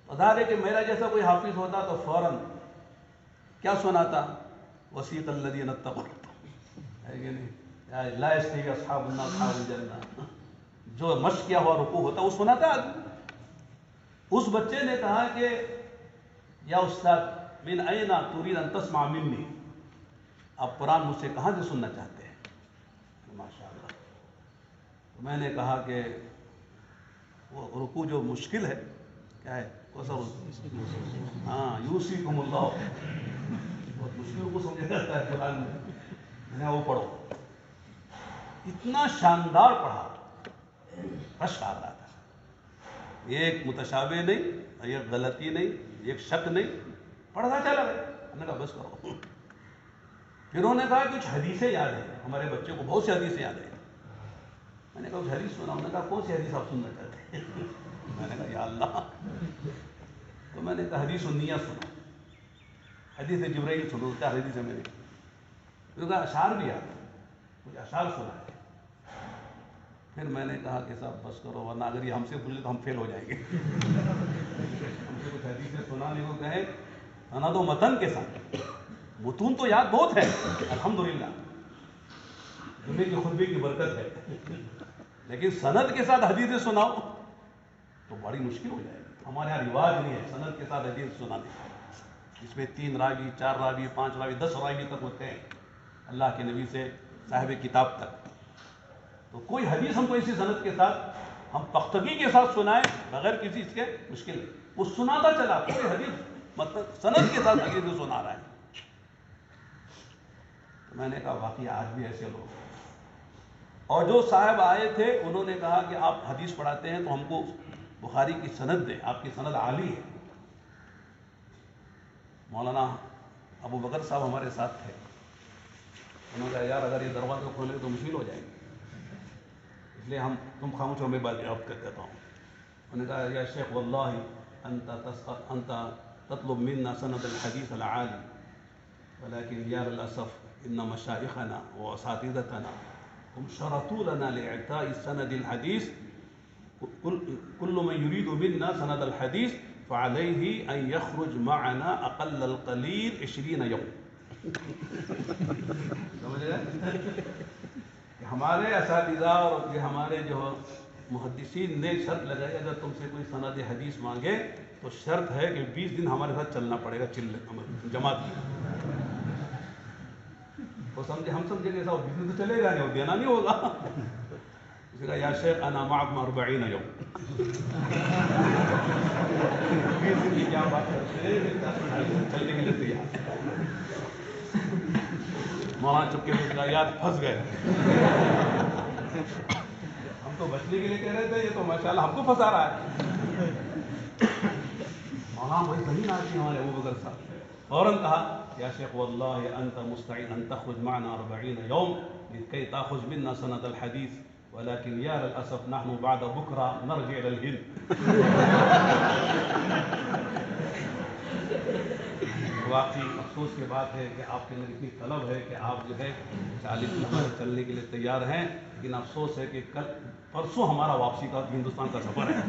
بتا دے کہ میرا جیسا کوئی حافظ ہوتا تو فوراً کیا سناتا؟ وسیق الذین اتقوا، ہے کہ نہیں؟ لا یستوی اصحاب النار اصحاب الجنہ. جو مشق کیا ہوا رکوع ہوتا وہ سناتا آدمی. اس بچے نے کہا کہ یا استاد من این ترید ان تسمع منی، آپ قرآن مجھ سے کہاں سے سننا چاہتے ہیں؟ ماشاءاللہ. تو میں نے کہا کہ وہ رکوع جو مشکل ہے، کیا ہے ہاں یوصیکم اللہ، بہت مشکل کو سمجھا جاتا ہے قرآن میں. وہ پڑھو. اتنا شاندار پڑھا، رشک آ رہا تھا. ایک متشابہ نہیں، ایک غلطی نہیں، ایک شک نہیں، پڑھتا چلا گیا. ہم نے کہا بس کرو. پھر انہوں نے کہا کچھ حدیثیں یاد ہیں، ہمارے بچے کو بہت سی حدیثیں یاد ہیں. میں نے کہا کچھ حدیث سنا. انہوں نے کہا کون سی حدیث آپ سننا چاہتے ہیں؟ میں نے کہا یا اللہ. تو میں نے کہا حدیث النیہ سنا، حدیث جبرائیل سنو. کیا حدیث ہے؟ میں نے کہا اشعار بھی یاد، کچھ اشعار سنا ہے. پھر میں نے کہا کہ صاحب بس کرو، ورنہ اگر یہ ہم سے پوچھے تو ہم فیل ہو جائیں گے. ہم سے کچھ حدیثیں سنانے کو کہیں سند و متن کے ساتھ. متون تو یاد بہت ہے الحمدللہ، جمعے کی خطبے کی برکت ہے، لیکن سند کے ساتھ حدیثیں سناؤ تو بڑی مشکل ہو جائے گی. ہمارے یہاں رواج نہیں ہے سند کے ساتھ حدیث سنانے. اس میں 3 راوی، 4 راوی، 5 راوی، 10 راوی تک ہوتے ہیں، اللہ کے نبی سے صاحب کتاب تک. تو کوئی حدیث ہم کو اسی سند کے ساتھ ہم پختگی کے ساتھ سنائیں بغیر کسی اس کے مشکل ہے. وہ سناتا چلا، کوئی حدیث مطلب سند کے ساتھ حدیث سنا رہا ہے. تو میں نے کہا واقعی آج بھی ایسے لوگ. اور جو صاحب آئے تھے انہوں نے کہا کہ آپ حدیث پڑھاتے ہیں تو ہم کو بخاری کی سند دیں، آپ کی سند عالی ہے. مولانا ابو بکر صاحب ہمارے ساتھ تھے. انہوں نے کہا یار اگر یہ دروازہ کھولے تو مشکل ہو جائے گی، اس لیے تم خاموش ہو، میں بات جواب کر دیتا ہوں. انہوں نے کہا یا شیخ واللہ انت تطلب منا سند الحدیث العالی ولكن يا للأسف إن مشايخنا وأساتذتنا هم شرطوا لنا لإعطاء السند الحديث كل من يريد منا سند الحديث فعليه أن يخرج معنا أقل القليل 20 يوم. سمجھ گئے؟ کہ ہمارے اساتذہ اور ہمارے جو محدثین نے شرط لگائی اگر تم سے کوئی سند حدیث مانگے تو شرط ہے کہ 20 دن ہمارے ساتھ چلنا پڑے گا جماعت کی. وہ سمجھے، ہم سمجھے کہ صاحب 20 دن تو چلے گا نہیں، وہ دینا نہیں ہوگا. اس نے کہا یا شیخ انا معکم 40 یوم. 20 دن کی کیا بات کرتے ہیں، چلنے کے لیے تیار. مولانا چپ کے کہا یار پھنس گئے، ہم تو بچنے کے لیے کہہ رہے تھے، یہ تو ماشاءاللہ ہم کو پھنسا رہا ہے. مولانا بھائی صحیح نہ آتی ہمارے ابو بکر صاحب فوراً کہا یا شیخ واللہ انت مستعین ان تخرج معنا 40 یوم لكي تاخذ منا سند الحديث ولكن يا للاسف نحن بعد بكره نرجع الى الهند. واقعی افسوس کی بات ہے کہ آپ کے اندر اتنی طلب ہے کہ آپ جو ہے 40 کلومیٹر چلنے کے لیے تیار ہیں، لیکن افسوس ہے کہ کل پرسوں ہمارا واپسی کا ہندوستان کا سفر ہے.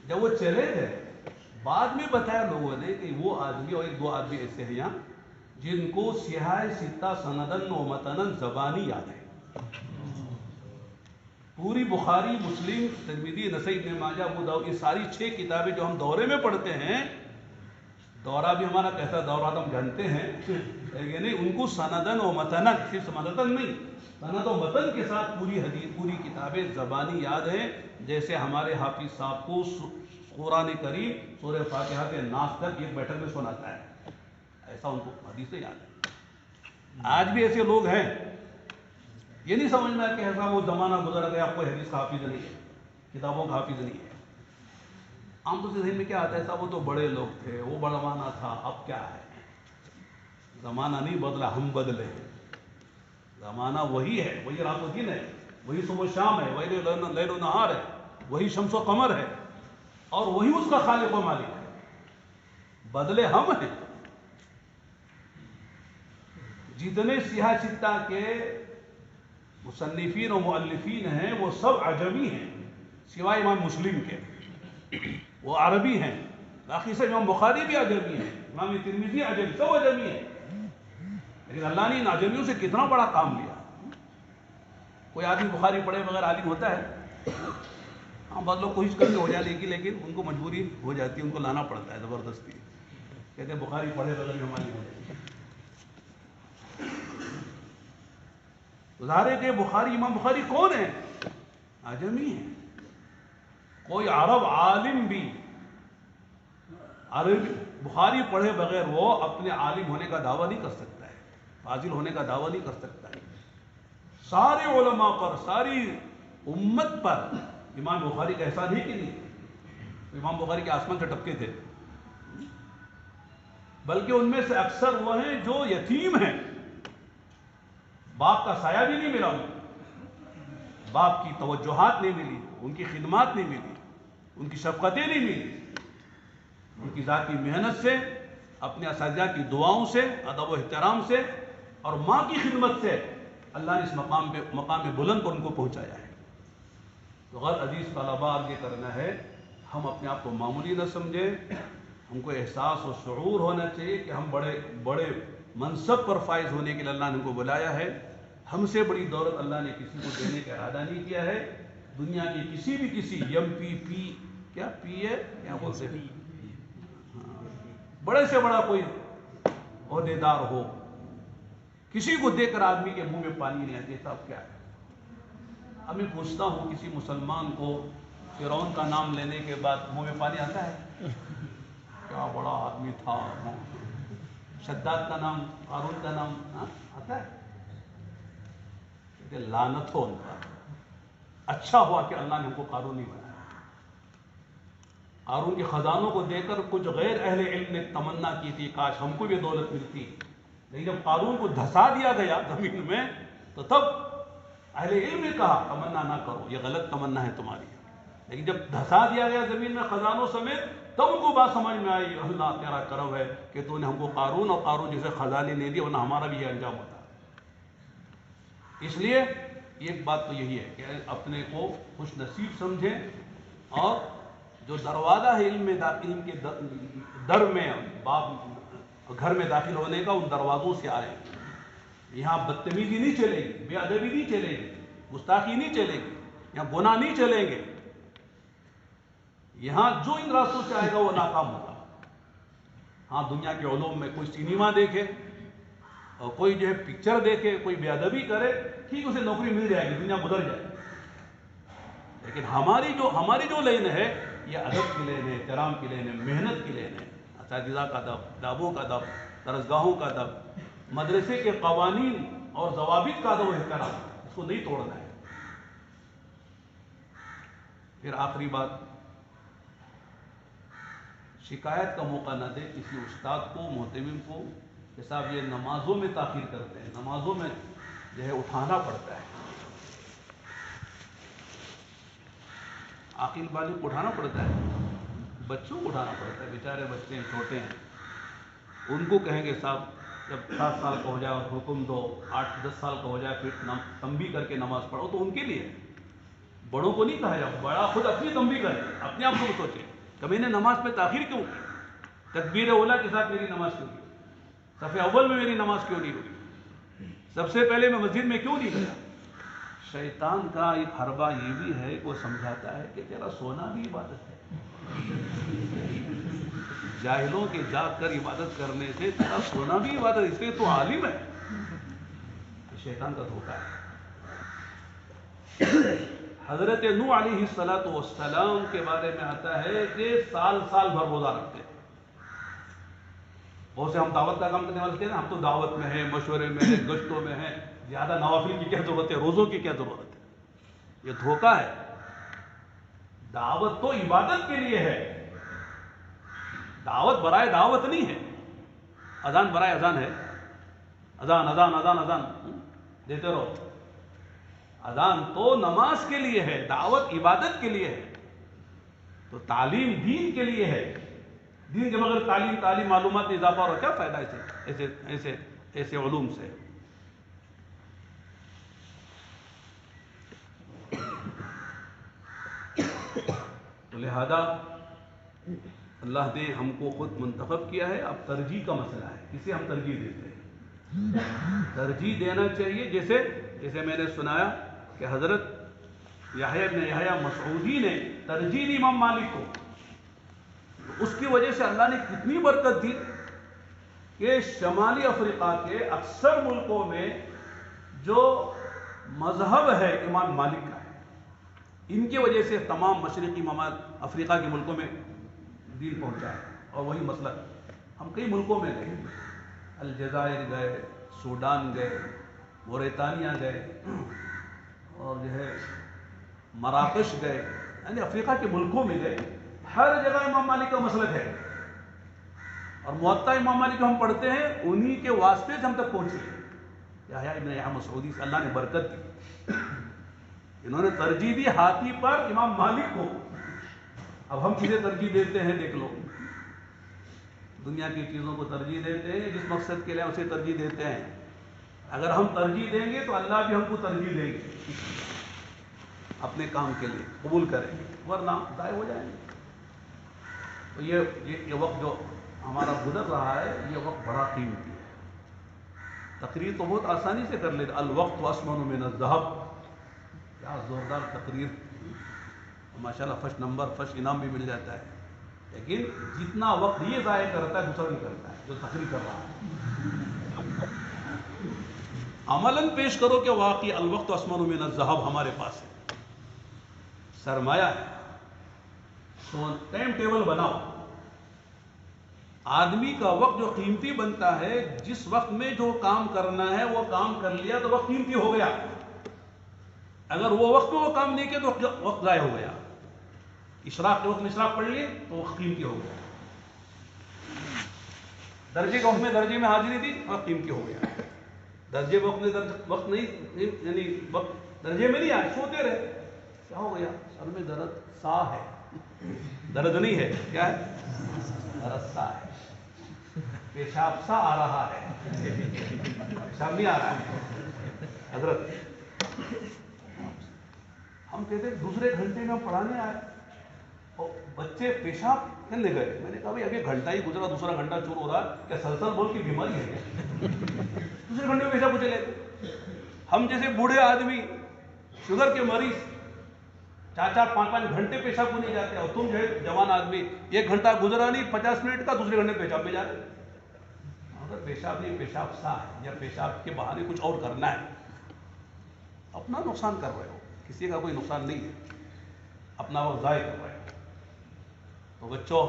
جب وہ چلے گئے بعد میں بتایا لوگوں نے کہ وہ آدمی اور 1-2 آدمی ایسے ہیں یہاں جن کو سیاہ ستہ سندن و متنن زبانی یاد ہے. پوری بخاری، مسلم، ترمذی، نسائی، ابن ماجہ، ابو داؤد، یہ ساری 6 کتابیں جو ہم دورے میں پڑھتے ہیں، دورہ بھی ہمارا کیسا دورہ ہم جانتے ہیں، یعنی ان کو سندن و متنن، صرف سندن نہیں، سند و متن کے ساتھ پوری حدیث، پوری کتابیں زبانی یاد ہیں. جیسے ہمارے حافظ صاحب کو قرآن کریم سورہ فاتحہ سے ناس تک ایک بیٹھک میں سناتا ہے، ایسا ان کو حدیثیں یاد ہے. آج بھی ایسے لوگ ہیں. یہ نہیں سمجھنا کہ ایسا وہ زمانہ گزر گیا، آپ کو حدیث کا حافظ نہیں ہے، کتابوں کا حافظ نہیں ہے. عام طور سے ذہن میں کیا آتا ہے صاحب وہ تو بڑے لوگ تھے، وہ بڑا زمانہ تھا، اب کیا ہے؟ زمانہ نہیں بدلا، ہم بدلے. زمانہ وہی ہے، وہی رات و دن ہے، وہی صبح و شام ہے، وہی لیل و نہار ہے، وہی شمس و قمر ہے، اور وہی اس کا خالق و مالک ہے. بدلے ہم ہیں. جتنے سیاہ ستہ کے مصنفین و مؤلفین ہیں وہ سب عجمی ہیں سوائے امام مسلم کے، وہ عربی ہیں. باقی سے امام بخاری بھی عجمی ہیں، امام ترمذی عجمی، سب عجمی ہیں. لیکن اللہ نے ان عجمیوں سے کتنا بڑا کام لیا. کوئی آدمی بخاری پڑھے بغیر عالم ہوتا ہے؟ ہاں بعض لوگ کوشش کرتے ہو جانے کی، لیکن ان کو مجبوری ہو جاتی ہے، ان کو لانا پڑتا ہے زبردستی. کہتے ہیں بخاری پڑھے بغیر ہم عالم ہو جائیں. ظاہر ہے کہ بخاری، امام بخاری کون ہے؟ عجمی ہیں. کوئی عرب عالم بھی عربی بخاری پڑھے بغیر وہ اپنے عالم ہونے کا دعویٰ نہیں کر سکتا ہے، فاضل ہونے کا دعویٰ نہیں کر سکتا ہے. سارے علماء پر، ساری امت پر امام بخاری کا احسان ہی کہ نہیں. امام بخاری کے آسمان سے ٹپکے تھے، بلکہ ان میں سے اکثر وہ ہیں جو یتیم ہیں، باپ کا سایہ بھی نہیں ملا ان کو، باپ کی توجہات نہیں ملی، ان کی خدمات نہیں ملی، ان کی شفقتیں نہیں ملی. ان کی ذاتی محنت سے، اپنے اساتذہ کی دعاؤں سے، ادب و احترام سے اور ماں کی خدمت سے اللہ نے اس مقام بلند پر ان کو پہنچایا ہے. تو غیر عزیز طلباء یہ کرنا ہے، ہم اپنے آپ کو معمولی نہ سمجھیں. ہم کو احساس و شعور ہونا چاہیے کہ ہم بڑے منصب پر فائز ہونے کے لیے اللہ نے ہم کو بلایا ہے. ہم سے بڑی دولت اللہ نے کسی کو دینے کا ارادہ نہیں کیا ہے. دنیا کی کسی ایم پی کیا پی ہے کیا بولتے ہیں، بڑے سے بڑا کوئی عہدیدار ہو، کسی کو دیکھ کر آدمی کے منہ میں پانی نہیں آتا. اب کیا ہے؟ اب میں پوچھتا ہوں کسی مسلمان کو فرعون کا نام لینے کے بعد منہ میں پانی آتا ہے؟ کیا بڑا آدمی تھا. شداد کا نام، قارون کا نام آتا ہے؟ لعنت ہو ان پر. اچھا ہوا کہ اللہ نے ہم کو قارون نہیں بنایا. قارون کے خزانوں کو دیکھ کر کچھ غیر اہل علم نے تمنا کی تھی کاش ہم کو بھی دولت ملتی، لیکن جب قارون کو دھسا دیا گیا زمین میں تو تب اہل علم نے کہا تمنا نہ کرو، یہ غلط تمنا ہے تمہاری. لیکن جب دھسا دیا گیا زمین میں خزانوں سمیت تب ان کو بات سمجھ میں آئی، اللہ تیرا کرم ہے کہ تو نے ہم کو قارون اور قارون جیسے خزانے نہیں دیے، ورنہ ہمارا بھی یہ انجام ہوتا. اس لیے ایک بات تو یہی ہے کہ اپنے کو خوش نصیب سمجھیں اور جو دروازہ ہے علم کے در میں گھر میں داخل ہونے کا، ان دروازوں سے آئے. یہاں بدتمیزی نہیں چلے گی، بے ادبی نہیں چلے گی، گستاخی نہیں چلے گی، یہاں گناہ نہیں چلیں گے. یہاں جو ان راستوں سے آئے گا وہ ناکام ہوگا. ہاں دنیا کے علوم میں کوئی سینما دیکھے اور کوئی جو ہے پکچر دیکھے، کوئی بے ادبی کرے، ٹھیک اسے نوکری مل جائے گی، دنیا گزر جائے گی. لیکن ہماری جو لین ہے یہ ادب کی لین ہے، احترام کی لین ہے، محنت کی لین ہے. اساتذہ کا ادب، کتابوں کا ادب، درسگاہوں کا ادب، مدرسے کے قوانین اور ضوابط کا ادب و احترام، اس کو نہیں توڑنا ہے. پھر آخری بات، شکایت کا موقع نہ دے کسی استاد کو، محتمم کو کہ صاحب یہ نمازوں میں تاخیر کرتے ہیں، نمازوں میں جو ہے اٹھانا پڑتا ہے. عاقل بالغ کو اٹھانا پڑتا ہے، بچوں کو اٹھانا پڑتا ہے، بیچارے بچے ہیں، چھوٹے ہیں. ان کو کہیں گے صاحب جب 7 سال کا ہو جائے اور حکم دو، 8-10 سال کا ہو جائے پھر تنبیہ کر کے نماز پڑھو، تو ان کے لیے. بڑوں کو نہیں کہا جائے، بڑا خود اپنی تنبیہ کرے، اپنے آپ کو سوچے کہ میں نے نماز پہ تاخیر کیوں کی، تکبیر اولیٰ کے ساتھ میری نماز کیوں کی، صف اول میں میری نماز کیوں نہیں ہوئی، سب سے پہلے میں مسجد میں کیوں نہیں گیا. شیطان کا ایک حربہ یہ بھی ہے کہ وہ سمجھاتا ہے کہ تیرا سونا بھی عبادت ہے. جاہلوں کے جاگ کر عبادت کرنے سے تیرا سونا بھی عبادت ہے، اس لیے تو عالم ہے. شیطان کا دھوکہ ہے. حضرت نوح علیہ السلام کے بارے میں آتا ہے کہ سال بھر روزہ رکھتے. بہت سے ہم دعوت کا کام کرنے والے تھے نا، ہم تو دعوت میں ہیں، مشورے میں ہیں، گشتوں میں ہیں، زیادہ نوافل کی کیا ضرورت ہے، روزوں کی کیا ضرورت ہے. یہ دھوکہ ہے. دعوت تو عبادت کے لیے ہے، دعوت برائے دعوت نہیں ہے. اذان برائے اذان ہے، اذان اذان اذان اذان دیتے رہو. اذان تو نماز کے لیے ہے، دعوت عبادت کے لیے ہے. تو تعلیم دین کے لیے ہے. دین کے بغیر تعلیم معلومات میں اضافہ اور کیا فائدہ ایسے علوم سے. تو لہذا اللہ نے ہم کو خود منتخب کیا ہے. اب ترجیح کا مسئلہ ہے، کسے ہم ترجیح دیتے ہیں. ترجیح دینا چاہیے جیسے میں نے سنایا کہ حضرت یحییٰ بن یحییٰ مسعودی نے ترجیح دی امام مالک کو. اس کی وجہ سے اللہ نے کتنی برکت دی کہ شمالی افریقہ کے اکثر ملکوں میں جو مذہب ہے امام مالک کا ہے، ان کی وجہ سے تمام مشرقی افریقہ کے ملکوں میں دین پہنچا ہے. اور وہی مسلک ہم کئی ملکوں میں گئے، الجزائر گئے، سوڈان گئے، موریتانیہ گئے، اور جو ہے مراکش گئے، یعنی افریقہ کے ملکوں میں گئے. ہر جگہ امام مالک کا مسلک ہے. اور موطا امام مالک ہم پڑھتے ہیں، انہی کے واسطے سے ہم تک پہنچے. یحییٰ ابن یحییٰ مسعودی سے اللہ نے برکت دی. انہوں نے ترجیح دی ہاتھی پر امام مالک کو. اب ہم کسے ترجیح دیتے ہیں دیکھ لو. دنیا کی چیزوں کو ترجیح دیتے ہیں، جس مقصد کے لیے اسے ترجیح دیتے ہیں. اگر ہم ترجیح دیں گے تو اللہ بھی ہم کو ترجیح دیں گے، اپنے کام کے لیے قبول کریں گے، ورنہ ضائع ہو جائیں گے. تو یہ وقت جو ہمارا گزر رہا ہے، یہ وقت بڑا قیمتی ہے. تقریر تو بہت آسانی سے کر لیتے، الوقت اسمن من الذهب، کیا زوردار تقریر، ماشاءاللہ فرسٹ نمبر، فرسٹ انعام بھی مل جاتا ہے. لیکن جتنا وقت یہ ضائع کرتا ہے دوسرا نہیں کرتا ہے جو تقریر کر رہا ہے. عملاً پیش کرو کہ واقعی الوقت اسمن من الذهب ہمارے پاس ہے، سرمایہ ہے. ٹائم ٹیبل بناؤ. آدمی کا وقت جو قیمتی بنتا ہے، جس وقت میں جو کام کرنا ہے وہ کام کر لیا تو وقت قیمتی ہو گیا. اگر وہ وقت میں وہ کام نہیں کیا تو وقت ضائع ہو گیا. اشراق کے وقت میں اشراق پڑھ لیے تو وقت قیمتی ہو گیا. درجے کے وقت میں درجے میں حاضری دی اور قیمتی ہو گیا. درجے وقت میں وقت نہیں یعنی وقت درجے میں نہیں آئے, سوتے رہے, کیا ہو گیا؟ سر میں درد سا ہے, درد نہیں ہے, کیا ہے؟ درد سا ہے, پیشاب سا آ رہا ہے, پیشاب نہیں آ رہا ہے. حضرت ہم کہتے ہیں دوسرے گھنٹے میں ہم پڑھانے آئے اور بچے پیشاب کرنے گئے. میں نے کہا بھائی ابھی گھنٹہ ہی گزرا, دوسرا گھنٹہ شروع ہو رہا, کیا سلسل بول کی بیماری ہے کیا؟ دوسرے گھنٹے میں پیشاب کو چلے گئے. ہم جیسے بوڑھے آدمی, شوگر کے مریض 4-5 گھنٹے پیشاب کو نہیں جاتے, اور تم جو ہے جوان آدمی 1 گھنٹہ گزرا نہیں 50 منٹ کا, دوسرے گھنٹے پیشاب میں جا رہے. اگر پیشاب نہیں, پیشاب سا ہے, یا پیشاب کے بہانے کچھ اور کرنا ہے, اپنا نقصان کر رہے ہو, کسی کا کوئی نقصان نہیں ہے, اپنا وقت ضائع کر رہے ہو. تو بچوں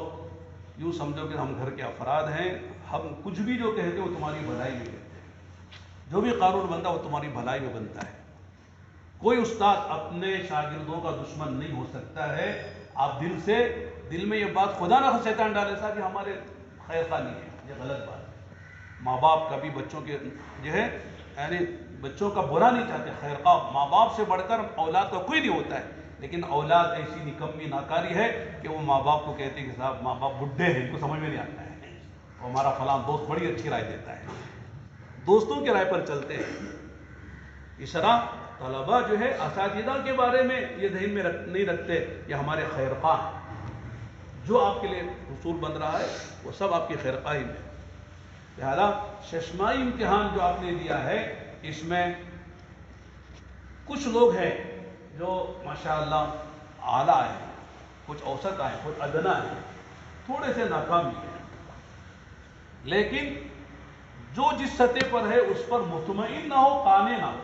یوں سمجھو کہ ہم گھر کے افراد ہیں, ہم کچھ بھی جو کہتے ہیں وہ تمہاری بھلائی میں کہتے ہیں, جو بھی قانون بنتا ہے وہ تمہاری بھلائی میں بنتا ہے. کوئی استاد اپنے شاگردوں کا دشمن نہیں ہو سکتا ہے. آپ دل میں یہ بات خدا نہ شیطان ڈالے صاحب یہ ہمارے خیر خواہ نہیں ہے, یہ غلط بات ہے. ماں باپ کبھی بچوں کے جو ہے یعنی بچوں کا برا نہیں چاہتے, خیر خواہ ماں باپ سے بڑھ کر اولاد کا کوئی نہیں ہوتا ہے. لیکن اولاد ایسی نکمی ناکاری ہے کہ وہ ماں باپ کو کہتے ہیں کہ صاحب ماں باپ بڈھے ہیں, ان کو سمجھ میں نہیں آتا ہے, اور ہمارا فلاں دوست بڑی اچھی رائے دیتا ہے, دوستوں کی رائے پر چلتے ہیں. اس طرح طلبا جو ہے اساتذہ کے بارے میں یہ ذہن میں نہیں رکھتے, یہ ہمارے خیر خواہ ہیں, جو آپ کے لیے حصول بن رہا ہے وہ سب آپ کی خیر خواہی میں. لہذا ششمائی امتحان جو آپ نے دیا ہے, اس میں کچھ لوگ ہیں جو ماشاءاللہ اعلیٰ ہیں, کچھ اوسط ہیں, کچھ ادنا ہیں, تھوڑے سے ناکامی ہیں. لیکن جو جس سطح پر ہے اس پر مطمئن نہ ہو, قانع نہ ہو.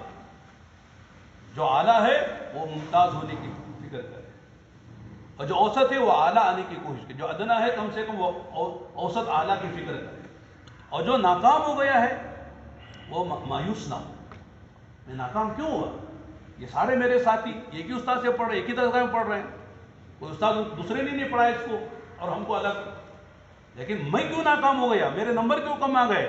جو اعلیٰ ہے وہ ممتاز ہونے کی فکر کرے, اور جو اوسط ہے وہ اعلیٰ آنے کی کوشش کرے. جو ادنا ہے کم سے کم وہ اوسط اعلیٰ کی فکر کرے, اور جو ناکام ہو گیا ہے وہ مایوس نہ ہو. میں ناکام کیوں ہوا؟ یہ سارے میرے ساتھی ایک ہی استاد سے پڑھ رہے ہیں, ایک ہی درجہ میں پڑھ رہے ہیں, کوئی استاد دوسرے نے نہیں پڑھا اس کو اور ہم کو الگ, لیکن میں کیوں ناکام ہو گیا؟ میرے نمبر کیوں کم آ گئے؟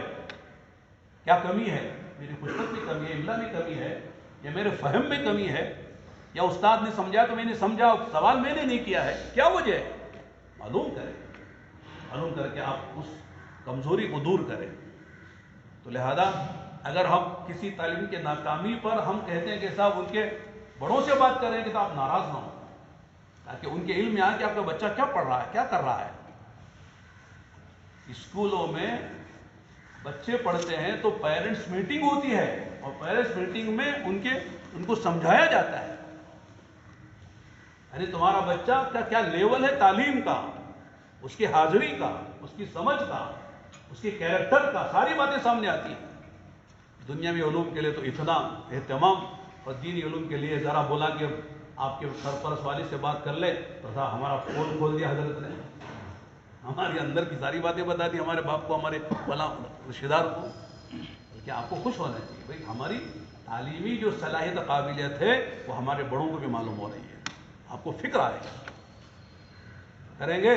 کیا کمی ہے؟ میری خشکت میں کمی ہے, املا میں کمی ہے, یا میرے فہم میں کمی ہے, یا استاد نے سمجھا تو میں نے سمجھا, سوال میں نے نہیں کیا ہے, کیا وجہ ہے؟ معلوم کریں, معلوم کر کے آپ اس کمزوری کو دور کریں. تو لہذا اگر ہم کسی طالب کے ناکامی پر ہم کہتے ہیں کہ صاحب ان کے بڑوں سے بات کریں کہ تو آپ ناراض نہ ہوں, تاکہ ان کے علم میں آئے کہ آپ کا بچہ کیا پڑھ رہا ہے, کیا کر رہا ہے. اسکولوں میں بچے پڑھتے ہیں تو پیرنٹس میٹنگ ہوتی ہے, اور پیرنٹس میٹنگ میں ان کو سمجھایا جاتا ہے یعنی تمہارا بچہ کا کیا لیول ہے تعلیم کا, اس کی حاضری کا, اس کی سمجھ کا, اس کے کیریکٹر کا, ساری باتیں سامنے آتی ہیں. دنیاوی علوم کے لیے تو اتنا اہتمام, اور دینی علوم کے لیے ذرا بولا کہ آپ کے سرپرست والد سے بات کر لے تو ہمارا پول کھول دیا حضرت نے, ہمارے اندر کی ساری باتیں بتا دی, ہمارے باپ کو, ہمارے فلاں رشتہ دار کو. بلکہ آپ کو خوش ہونا چاہیے بھائی ہماری تعلیمی جو صلاحیت قابلیت ہے وہ ہمارے بڑوں کو بھی معلوم ہو رہی ہے, آپ کو فکر آئے گا. کریں گے